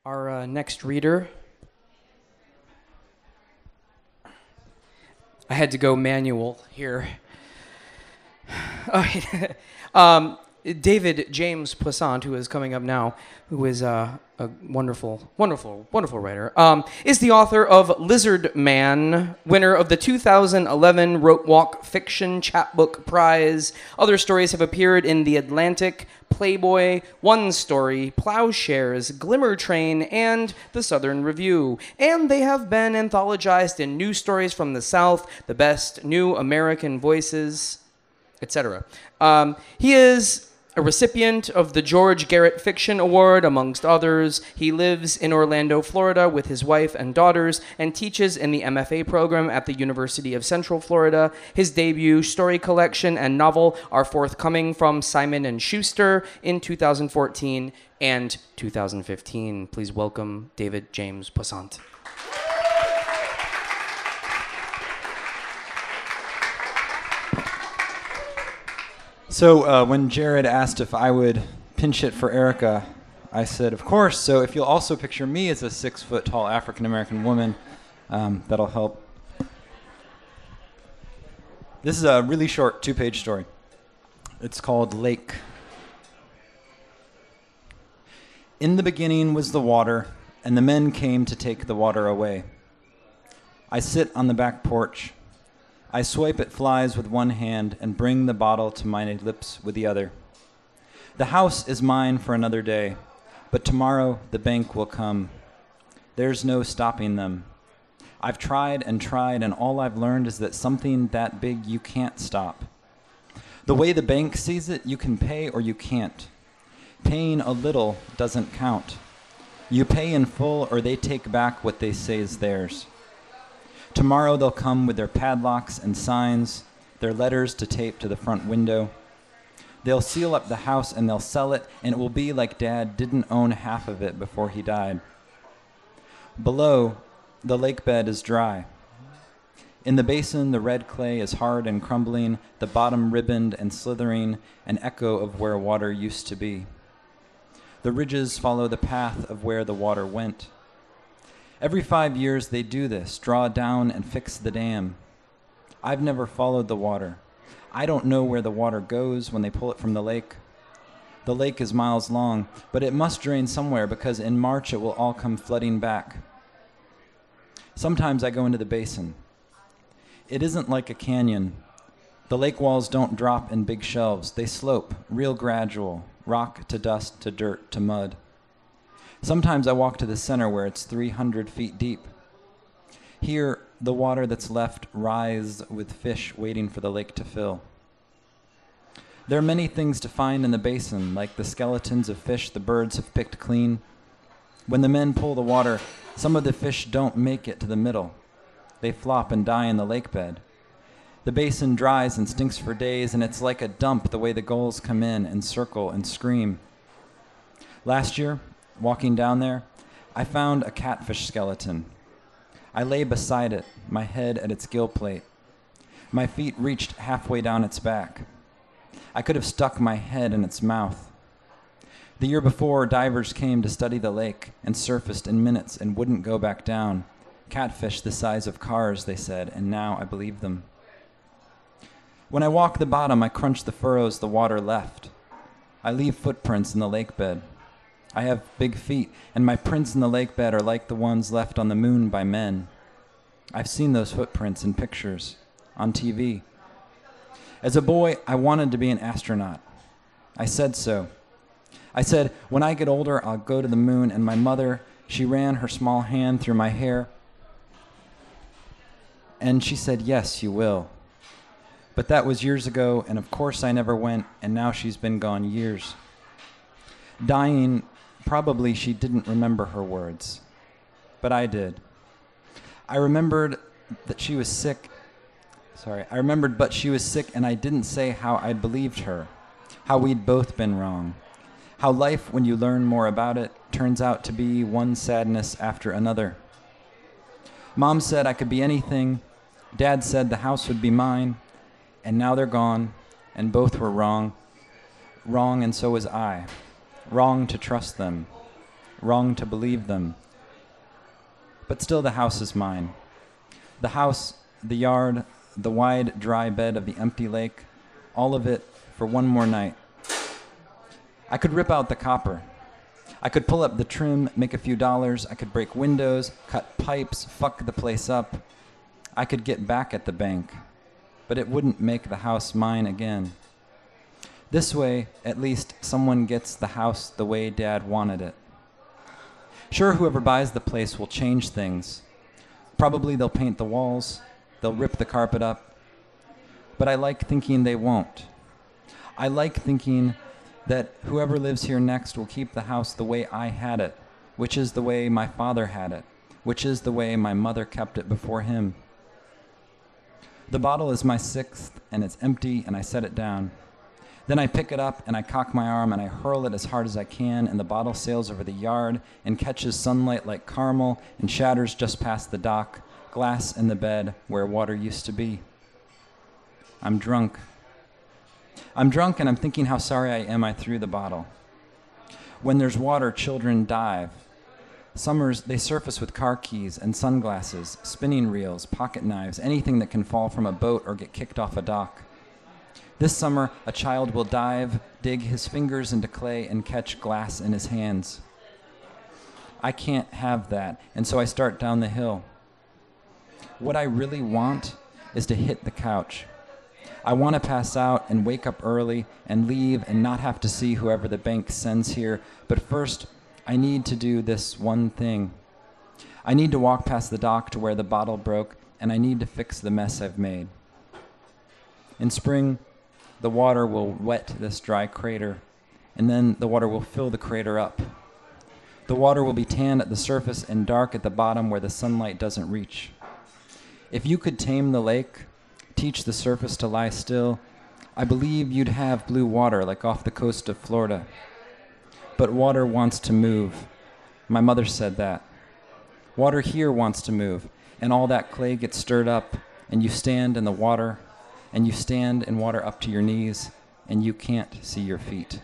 Our next reader, I had to go manual here. David James Poissant, who is coming up now, who is a wonderful, wonderful, wonderful writer, is the author of Lizard Man, winner of the 2011 Rope Walk Fiction Chapbook Prize. Other stories have appeared in The Atlantic, Playboy, One Story, Plowshares, Glimmer Train, and The Southern Review. And they have been anthologized in New Stories from the South, The Best New American Voices, etc. He is a recipient of the George Garrett Fiction Award, amongst others. He lives in Orlando, Florida, with his wife and daughters, and teaches in the MFA program at the University of Central Florida. His debut story collection and novel are forthcoming from Simon & Schuster in 2014 and 2015. Please welcome David James Poissant. So when Jared asked if I would pinch it for Erica, I said, of course. So if you'll also picture me as a 6-foot-tall African-American woman, that'll help. This is a really short 2-page story. It's called Lake. In the beginning was the water, and the men came to take the water away. I sit on the back porch. I swipe at flies with one hand and bring the bottle to my lips with the other. The house is mine for another day, but tomorrow the bank will come. There's no stopping them. I've tried, and all I've learned is that something that big you can't stop. The way the bank sees it, you can pay or you can't. Paying a little doesn't count. You pay in full or they take back what they say is theirs. Tomorrow they'll come with their padlocks and signs, their letters to tape to the front window. They'll seal up the house and they'll sell it, and it will be like Dad didn't own half of it before he died. Below, the lake bed is dry. In the basin, the red clay is hard and crumbling, the bottom ribboned and slithering, an echo of where water used to be. The ridges follow the path of where the water went. Every 5 years they do this, draw down and fix the dam. I've never followed the water. I don't know where the water goes when they pull it from the lake. The lake is miles long, but it must drain somewhere because in March it will all come flooding back. Sometimes I go into the basin. It isn't like a canyon. The lake walls don't drop in big shelves. They slope, real gradual, rock to dust to dirt to mud. Sometimes I walk to the center where it's 300 feet deep. Here, the water that's left writhes with fish waiting for the lake to fill. There are many things to find in the basin, like the skeletons of fish the birds have picked clean. When the men pull the water, some of the fish don't make it to the middle. They flop and die in the lake bed. The basin dries and stinks for days, and it's like a dump the way the gulls come in and circle and scream. Last year, walking down there, I found a catfish skeleton. I lay beside it, my head at its gill plate. My feet reached halfway down its back. I could have stuck my head in its mouth. The year before, divers came to study the lake and surfaced in minutes and wouldn't go back down. Catfish the size of cars, they said, and now I believe them. When I walk the bottom, I crunch the furrows the water left. I leave footprints in the lake bed. I have big feet, and my prints in the lake bed are like the ones left on the moon by men. I've seen those footprints in pictures, on TV. As a boy, I wanted to be an astronaut. I said so. I said, when I get older, I'll go to the moon, and my mother, she ran her small hand through my hair, and she said, yes, you will. But that was years ago, and of course I never went, and now she's been gone years. Dying, probably she didn't remember her words, but I did. I remembered but she was sick, and I didn't say how I'd believed her, how we'd both been wrong, how life, when you learn more about it, turns out to be one sadness after another. Mom said I could be anything. Dad said the house would be mine, and now they're gone, and both were wrong. Wrong, and so was I. Wrong to trust them. wrong to believe them. But still the house is mine. The house, the yard, the wide, dry bed of the empty lake, all of it for one more night. I could rip out the copper. I could pull up the trim, make a few dollars. I could break windows, cut pipes, fuck the place up. I could get back at the bank, but it wouldn't make the house mine again. This way, at least, someone gets the house the way Dad wanted it. Sure, whoever buys the place will change things. Probably they'll paint the walls, they'll rip the carpet up. But I like thinking they won't. I like thinking that whoever lives here next will keep the house the way I had it, which is the way my father had it, which is the way my mother kept it before him. The bottle is my sixth, and it's empty, and I set it down. Then I pick it up, and I cock my arm, and I hurl it as hard as I can, and the bottle sails over the yard and catches sunlight like caramel and shatters just past the dock, glass in the bed where water used to be. I'm drunk. I'm drunk, and I'm thinking how sorry I am I threw the bottle. When there's water, children dive. Summers, they surface with car keys and sunglasses, spinning reels, pocket knives, anything that can fall from a boat or get kicked off a dock. This summer, a child will dive, dig his fingers into clay, and catch glass in his hands. I can't have that, and so I start down the hill. What I really want is to hit the couch. I want to pass out and wake up early and leave and not have to see whoever the bank sends here, but first, I need to do this one thing. I need to walk past the dock to where the bottle broke, and I need to fix the mess I've made. In spring, the water will wet this dry crater, and then the water will fill the crater up. The water will be tan at the surface and dark at the bottom where the sunlight doesn't reach. If you could tame the lake, teach the surface to lie still, I believe you'd have blue water like off the coast of Florida. But water wants to move. My mother said that. Water here wants to move, and all that clay gets stirred up, and you stand in the water, and you stand in water up to your knees, and you can't see your feet.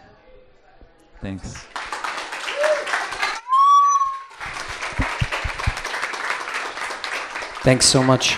Thanks. Thanks so much.